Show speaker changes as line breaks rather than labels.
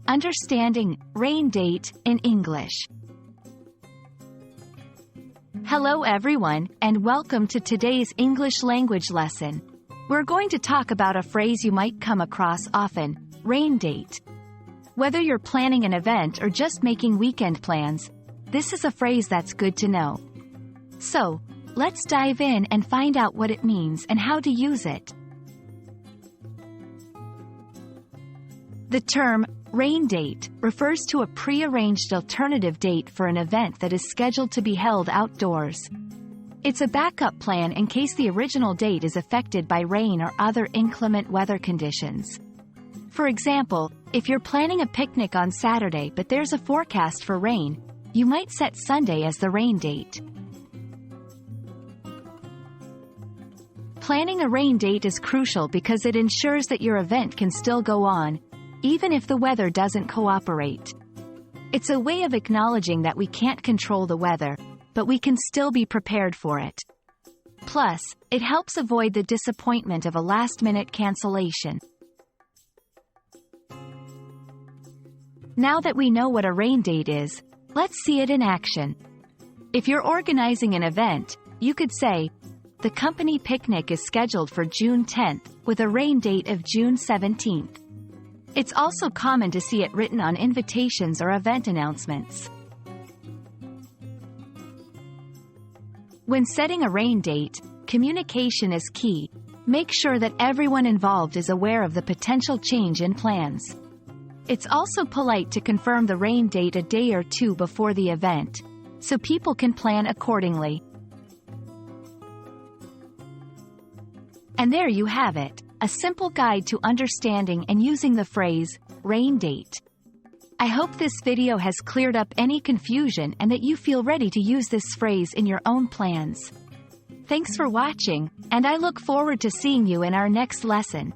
Understanding rain date in English. Hello everyone, and welcome to today's English language lesson. We're going to talk about a phrase you might come across often, rain date. Whether you're planning an event or just making weekend plans, this is a phrase that's good to know. So, let's dive in and find out what it means and how to use it. The term rain date refers to a pre-arranged alternative date for an event that is scheduled to be held outdoors. It's a backup plan in case the original date is affected by rain or other inclement weather conditions. For example, if you're planning a picnic on Saturday but there's a forecast for rain, you might set Sunday as the rain date. Planning a rain date is crucial because it ensures that your event can still go on, even if the weather doesn't cooperate. It's a way of acknowledging that we can't control the weather, but we can still be prepared for it. Plus, it helps avoid the disappointment of a last-minute cancellation. Now that we know what a rain date is, let's see it in action. If you're organizing an event, you could say, "The company picnic is scheduled for June 10th, with a rain date of June 17th. It's also common to see it written on invitations or event announcements. When setting a rain date, communication is key. Make sure that everyone involved is aware of the potential change in plans. It's also polite to confirm the rain date a day or two before the event, so people can plan accordingly. And there you have it. A simple guide to understanding and using the phrase, rain date. I hope this video has cleared up any confusion and that you feel ready to use this phrase in your own plans. Thanks for watching, and I look forward to seeing you in our next lesson.